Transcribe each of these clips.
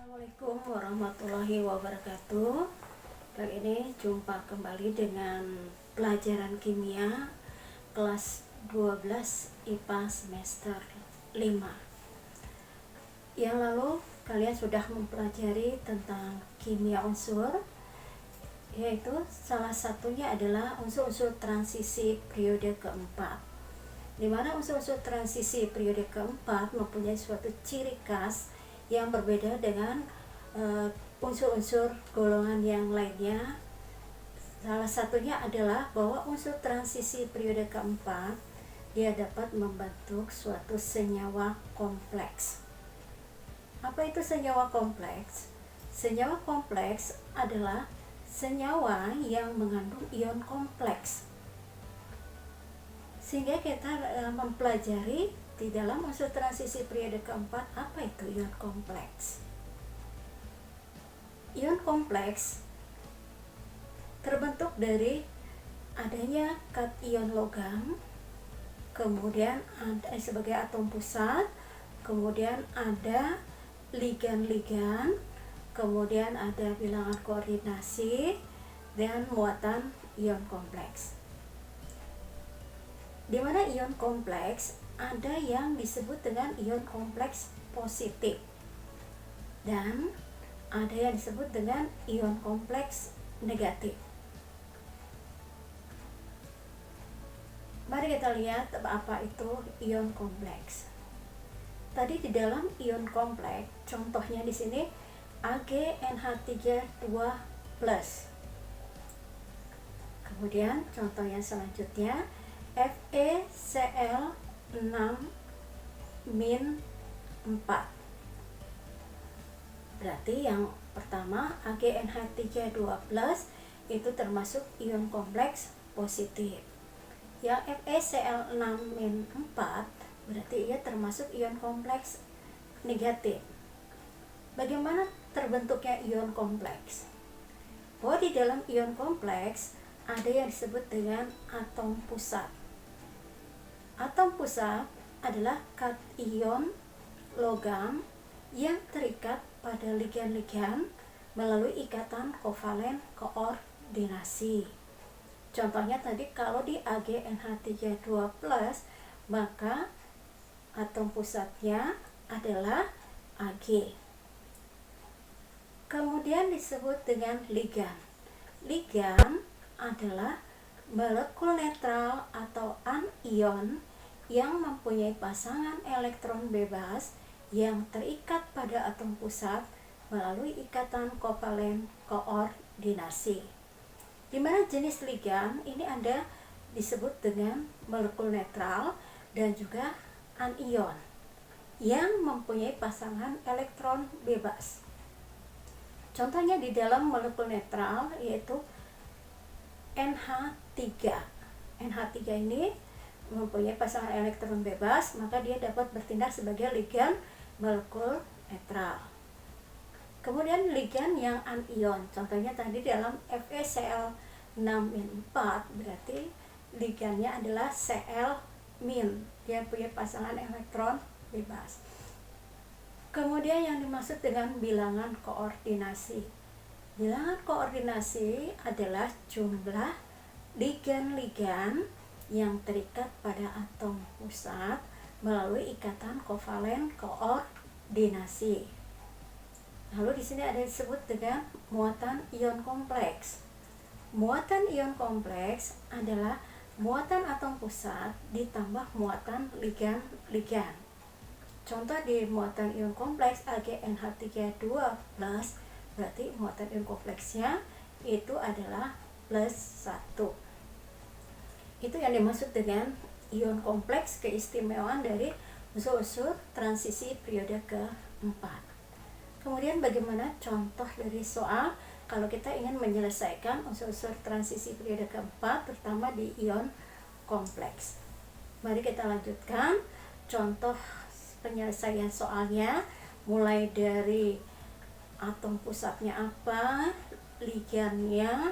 Assalamualaikum warahmatullahi wabarakatuh. Kali ini jumpa kembali dengan pelajaran kimia kelas 12 IPA semester 5. Yang lalu kalian sudah mempelajari tentang kimia unsur, yaitu salah satunya adalah unsur-unsur transisi periode keempat, di mana unsur-unsur transisi periode keempat mempunyai suatu ciri khas yang berbeda dengan unsur-unsur golongan yang lainnya. Salah satunya adalah bahwa unsur transisi periode keempat dia dapat membentuk suatu senyawa kompleks. Apa itu senyawa kompleks? Senyawa kompleks adalah senyawa yang mengandung ion kompleks. Sehingga kita mempelajari di dalam unsur transisi periode keempat apa itu ion kompleks. Ion kompleks terbentuk dari adanya kation logam, kemudian ada sebagai atom pusat, kemudian ada ligan-ligan, kemudian ada bilangan koordinasi, dan muatan ion kompleks. Di mana ion kompleks ada yang disebut dengan ion kompleks positif dan ada yang disebut dengan ion kompleks negatif. Mari kita lihat apa itu ion kompleks. Tadi di dalam ion kompleks, contohnya di sini AgNH32+. Kemudian contoh yang selanjutnya FeCl6-4. Berarti yang pertama AgNH32+ itu termasuk ion kompleks positif. Yang FeCl6-4 berarti ia termasuk ion kompleks negatif. Bagaimana terbentuknya ion kompleks? Bahwa di dalam ion kompleks ada yang disebut dengan atom pusat. Atom pusat adalah kation logam yang terikat pada ligan-ligan melalui ikatan kovalen koordinasi. Contohnya tadi kalau di AgNH32+, maka atom pusatnya adalah Ag. Kemudian disebut dengan ligan. Ligan adalah molekul netral atau anion yang mempunyai pasangan elektron bebas yang terikat pada atom pusat melalui ikatan kovalen koordinasi. Di mana jenis ligan ini ada disebut dengan molekul netral dan juga anion yang mempunyai pasangan elektron bebas. Contohnya di dalam molekul netral yaitu NH3. NH3 ini mempunyai pasangan elektron bebas, maka dia dapat bertindak sebagai ligan molekul netral. Kemudian ligan yang anion, contohnya tadi dalam FeCl6-4, berarti ligannya adalah Cl-, dia punya pasangan elektron bebas. Kemudian yang dimaksud dengan bilangan koordinasi. Bilangan koordinasi adalah jumlah ligan-ligan yang terikat pada atom pusat melalui ikatan kovalen koordinasi. Lalu di sini ada disebut dengan muatan ion kompleks. Muatan ion kompleks adalah muatan atom pusat ditambah muatan ligan-ligan. Contoh di muatan ion kompleks AgNH32+, berarti muatan ion kompleksnya itu adalah +1. Itu yang dimaksud dengan ion kompleks, keistimewaan dari unsur-unsur transisi periode keempat. Kemudian bagaimana contoh dari soal kalau kita ingin menyelesaikan unsur-unsur transisi periode keempat, terutama di ion kompleks. Mari kita lanjutkan contoh penyelesaian soalnya, mulai dari atom pusatnya apa, ligannya,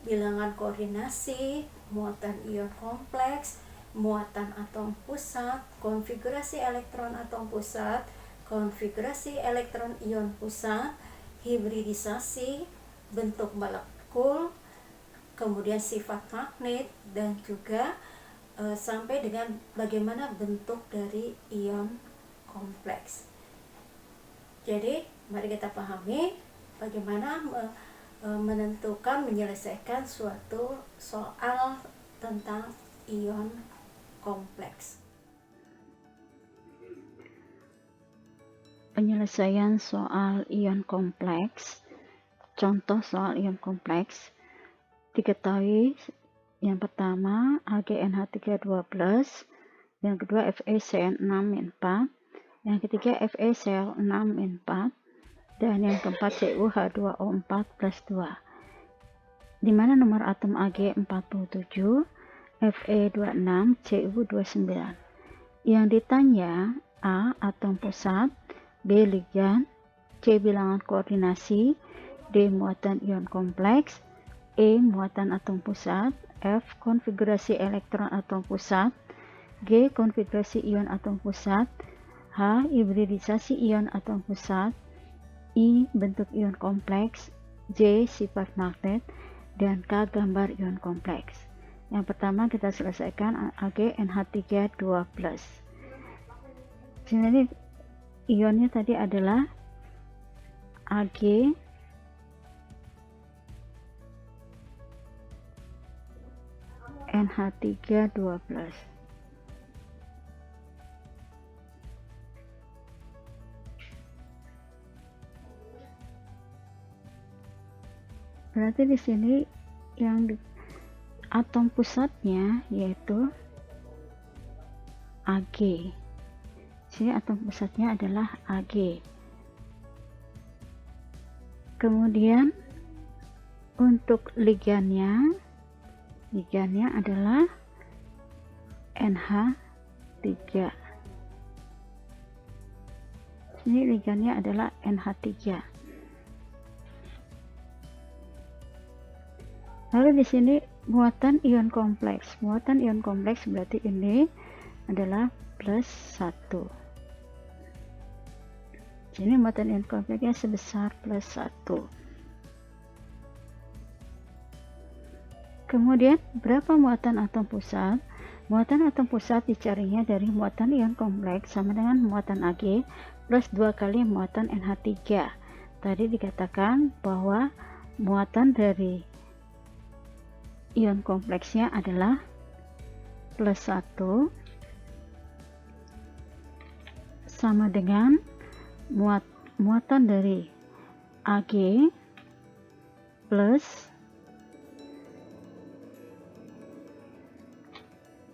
bilangan koordinasi, muatan ion kompleks, muatan atom pusat, konfigurasi elektron atom pusat, konfigurasi elektron ion pusat, hibridisasi, bentuk molekul, kemudian sifat magnet, dan juga sampai dengan bagaimana bentuk dari ion kompleks. Jadi mari kita pahami bagaimana menentukan, menyelesaikan suatu soal tentang ion kompleks. Penyelesaian soal ion kompleks. Contoh soal ion kompleks diketahui yang pertama AgNH3 2+, yang kedua FeCl6-4, yang ketiga FeCl6-4, dan yang keempat CuH2O4+2. Di mana nomor atom Ag 47, Fe26, Cu29. Yang ditanya A. atom pusat, B. ligan, C. bilangan koordinasi, D. muatan ion kompleks, E. muatan atom pusat, F. konfigurasi elektron atom pusat, G. konfigurasi ion atom pusat, H. hibridisasi ion atom pusat, I. bentuk ion kompleks, J. sifat magnet, dan K. gambar ion kompleks. Yang pertama kita selesaikan AgNH3 2+. Jadi ionnya tadi adalah Ag NH3 2+. Berarti di sini yang atom pusatnya yaitu Ag. Sini atom pusatnya adalah Ag. Kemudian untuk ligannya adalah NH3. Sini ligannya adalah NH3. Lalu di sini muatan ion kompleks. Muatan ion kompleks berarti ini adalah +1. Sini muatan ion kompleksnya sebesar +1. Kemudian berapa muatan atom pusat? Muatan atom pusat dicarinya dari muatan ion kompleks sama dengan muatan Ag plus 2 kali muatan NH3. Tadi dikatakan bahwa muatan dari ion kompleksnya adalah +1 sama dengan muatan dari Ag plus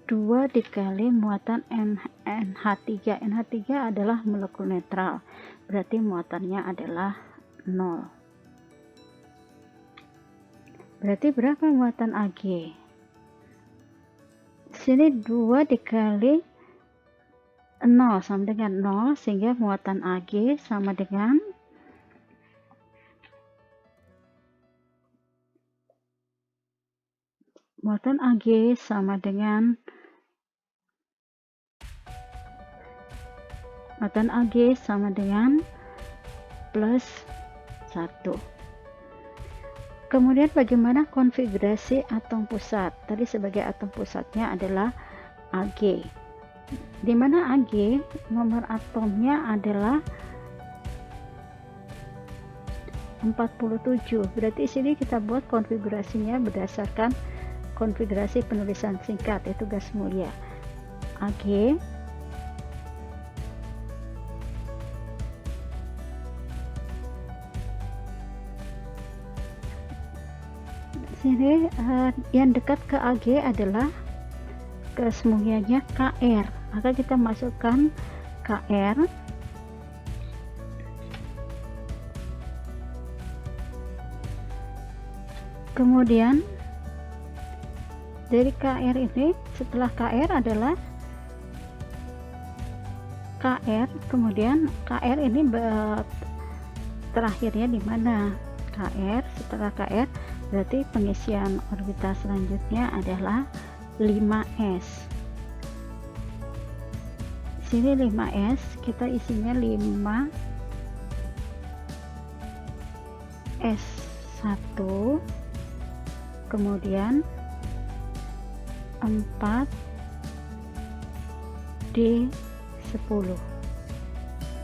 2 dikali muatan NH3. NH3 adalah molekul netral, berarti muatannya adalah 0. Berarti berapa muatan Ag? Sini 2 dikali 0 sama dengan 0, sehingga muatan Ag sama dengan +1. Kemudian bagaimana konfigurasi atom pusat? Tadi sebagai atom pusatnya adalah Ag. Di mana Ag nomor atomnya adalah 47. Berarti sini kita buat konfigurasinya berdasarkan konfigurasi penulisan singkat, yaitu gas mulia. Ag sini yang dekat ke Ag adalah gas mulianya Kr, maka kita masukkan Kr. Kemudian dari Kr ini, setelah Kr adalah Kr, kemudian Kr ini terakhirnya di mana? Kr, setelah Kr berarti pengisian orbital selanjutnya adalah 5s. Sini 5S, kita isinya 5 S1, kemudian 4 D10.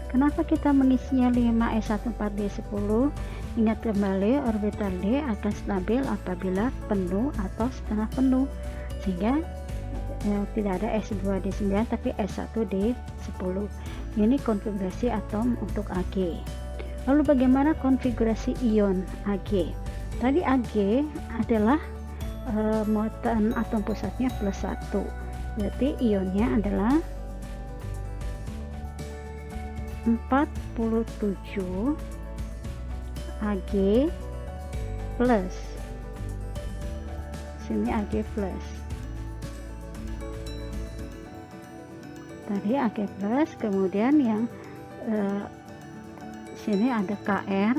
Kenapa kita mengisinya 5 S1 4 D10? Ingat kembali, orbital D akan stabil apabila penuh atau setengah penuh, sehingga tidak ada S2 D9 tapi S1 D10. Ini konfigurasi atom untuk Ag. Lalu bagaimana konfigurasi ion Ag? Tadi Ag adalah muatan atom pusatnya +1, berarti ionnya adalah 47 Ag plus, sini Ag plus, tadi Ag plus, kemudian yang sini ada Kr,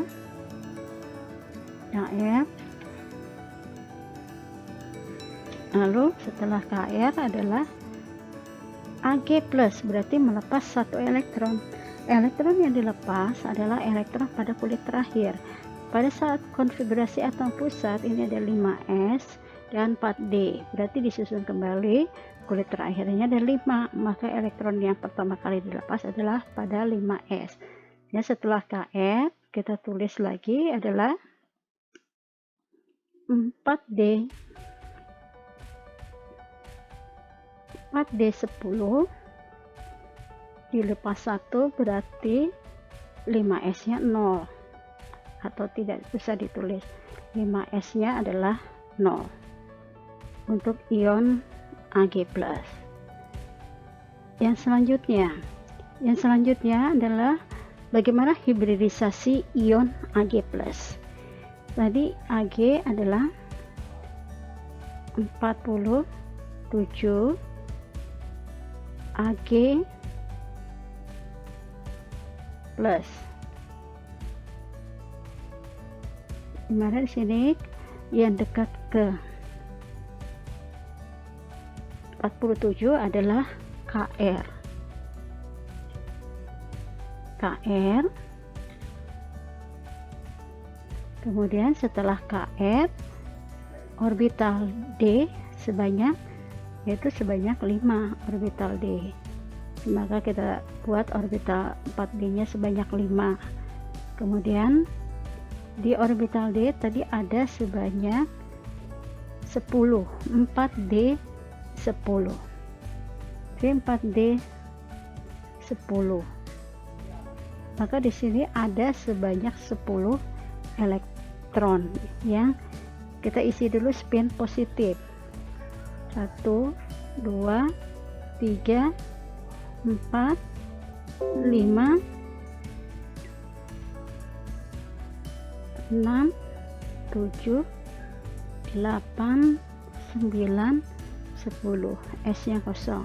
lalu setelah Kr adalah Ag plus, berarti melepas 1 elektron. Elektron yang dilepas adalah elektron pada kulit terakhir. Pada saat konfigurasi atom pusat ini ada 5S dan 4D, berarti disusun kembali, kulit terakhirnya ada 5, maka elektron yang pertama kali dilepas adalah pada 5S. Ya, setelah Kr kita tulis lagi adalah 4D 4D10 dilepas 1, berarti 5S nya 0, atau tidak bisa ditulis, 5S nya adalah 0 untuk ion Ag+. Yang selanjutnya adalah bagaimana hibridisasi ion Ag+. Tadi Ag adalah 47 Ag plus, dimana di sini yang dekat ke 47 adalah Kr, kemudian setelah Kr orbital D sebanyak 5 orbital D, maka kita buat orbital 4D nya sebanyak 5. Kemudian di orbital D tadi ada sebanyak 10, 4D 10, 4D 10, maka di sini ada sebanyak 10 elektron yang kita isi dulu spin positif. 1, 2, 3, 4, 5, 6, 7, 8, 9, 10, S nya kosong.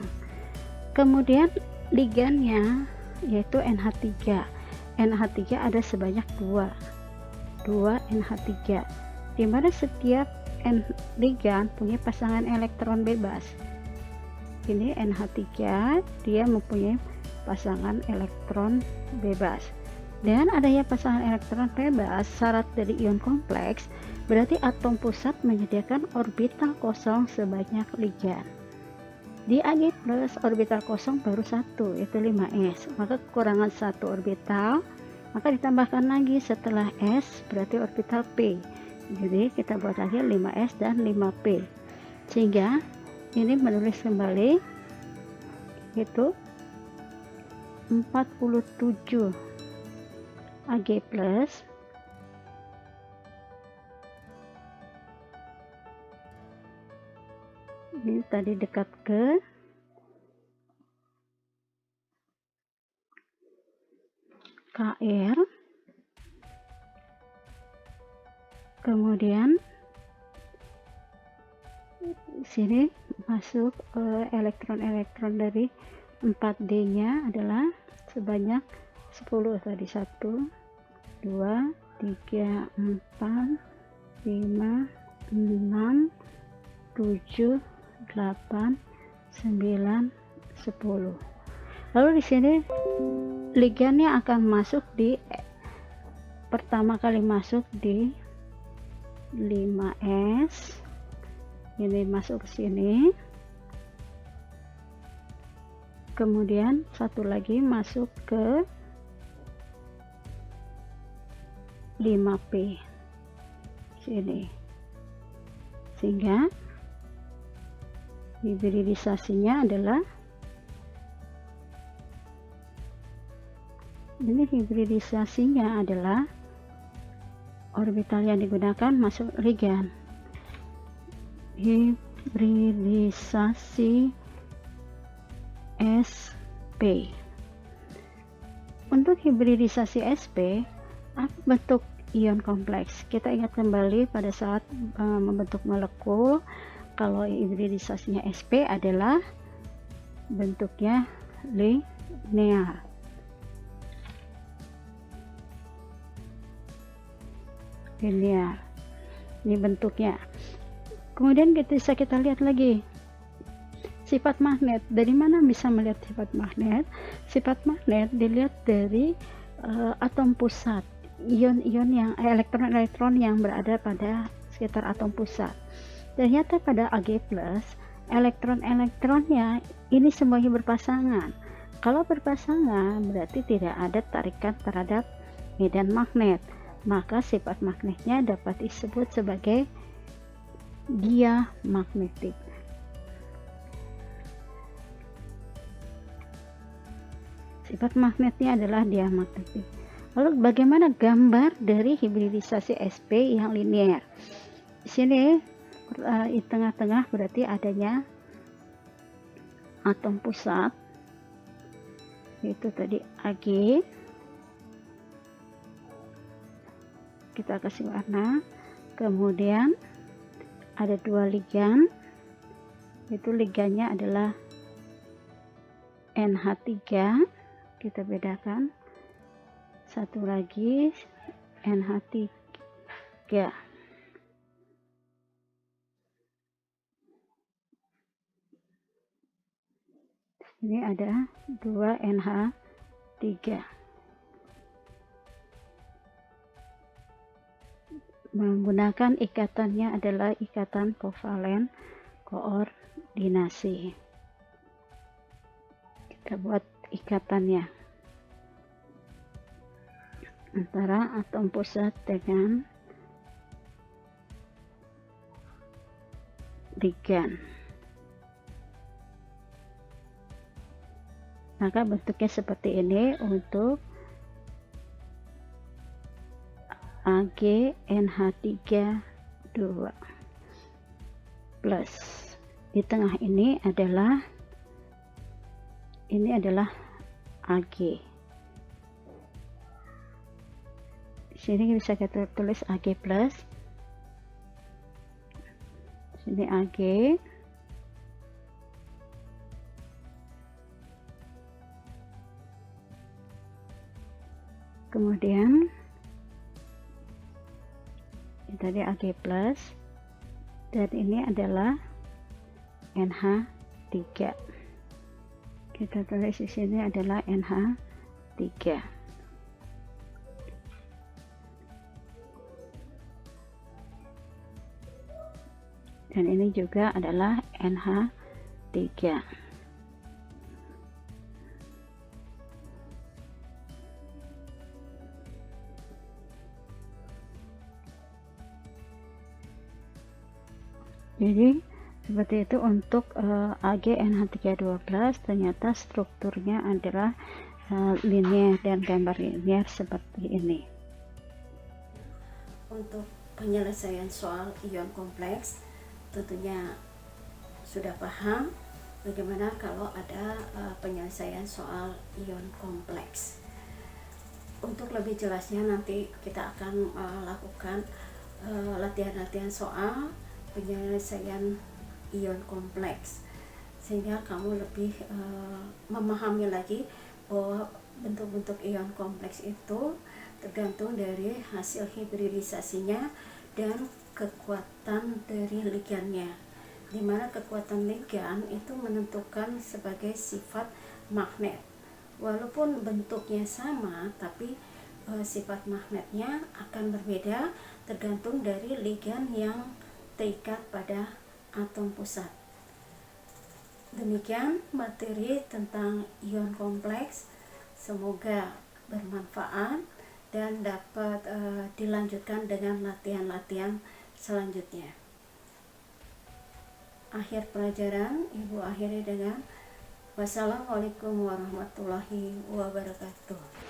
Kemudian ligannya yaitu NH3. NH3 ada sebanyak 2 NH3, dimana setiap ligan punya pasangan elektron bebas. Ini NH3, dia mempunyai pasangan elektron bebas. Dengan adanya pasangan elektron bebas, syarat dari ion kompleks, berarti atom pusat menyediakan orbital kosong sebanyak ligan. Di Ag plus orbital kosong baru 1, yaitu 5S, maka kekurangan 1 orbital, maka ditambahkan lagi setelah S, berarti orbital P. Jadi kita buat lagi 5S dan 5P, sehingga ini menulis kembali itu 47 Ag plus ini tadi dekat ke Kr, kemudian sini masuk elektron-elektron dari 4D nya adalah sebanyak 10 tadi, 1, 2, 3, 4, 5, 6, 7, 8, 9, 10. Lalu di sini ligannya akan masuk di pertama kali masuk di 5S, ini masuk ke sini, kemudian satu lagi masuk ke 5P sini, sehingga hibridisasinya adalah orbital yang digunakan masuk ligan. Hibridisasi sp. Untuk hibridisasi sp, apa bentuk ion kompleks? Kita ingat kembali pada saat membentuk molekul, kalau hibridisasinya sp adalah bentuknya linear. Ini bentuknya. Kemudian bisa kita lihat lagi sifat magnet. Dari mana bisa melihat sifat magnet? Sifat magnet dilihat dari atom pusat, ion-ion yang elektron-elektron yang berada pada sekitar atom pusat. Ternyata pada Ag+, elektron-elektronnya ini semuanya berpasangan. Kalau berpasangan berarti tidak ada tarikan terhadap medan magnet, maka sifat magnetnya dapat disebut sebagai diamagnetik. Sifat magnetnya adalah diamagnetik. Lalu bagaimana gambar dari hibridisasi sp yang linear? Di sini di tengah-tengah berarti adanya atom pusat, itu tadi Ag. Kita kasih warna. Kemudian ada dua ligan, itu ligannya adalah NH3, kita bedakan. Satu lagi NH3. Ini ada 2 NH3. Menggunakan ikatannya adalah ikatan kovalen koordinasi. Kita buat ikatannya antara atom pusat dengan ligan. Maka bentuknya seperti ini untuk AgNH3 2 plus. Di tengah ini adalah Ag. Di sini bisa kita tulis Ag plus. Sini Ag. Kemudian ini tadi Ag plus, dan ini adalah NH3. Kita tulis di sini adalah NH3. Dan ini juga adalah NH3. Jadi seperti itu untuk AgNH3 12. Ternyata strukturnya adalah linear dan gambar linear seperti ini. Untuk penyelesaian soal ion kompleks tentunya sudah paham bagaimana kalau ada penyelesaian soal ion kompleks. Untuk lebih jelasnya nanti kita akan lakukan latihan-latihan soal penyelesaian ion kompleks, sehingga kamu lebih memahami lagi bahwa bentuk-bentuk ion kompleks itu tergantung dari hasil hibridisasinya dan kekuatan dari ligannya, dimana kekuatan ligan itu menentukan sebagai sifat magnet. Walaupun bentuknya sama, tapi sifat magnetnya akan berbeda tergantung dari ligan yang terikat pada atom pusat. Demikian materi tentang ion kompleks. Semoga bermanfaat dan dapat dilanjutkan dengan latihan-latihan selanjutnya. Akhir pelajaran, Ibu akhiri dengan wassalamualaikum warahmatullahi wabarakatuh.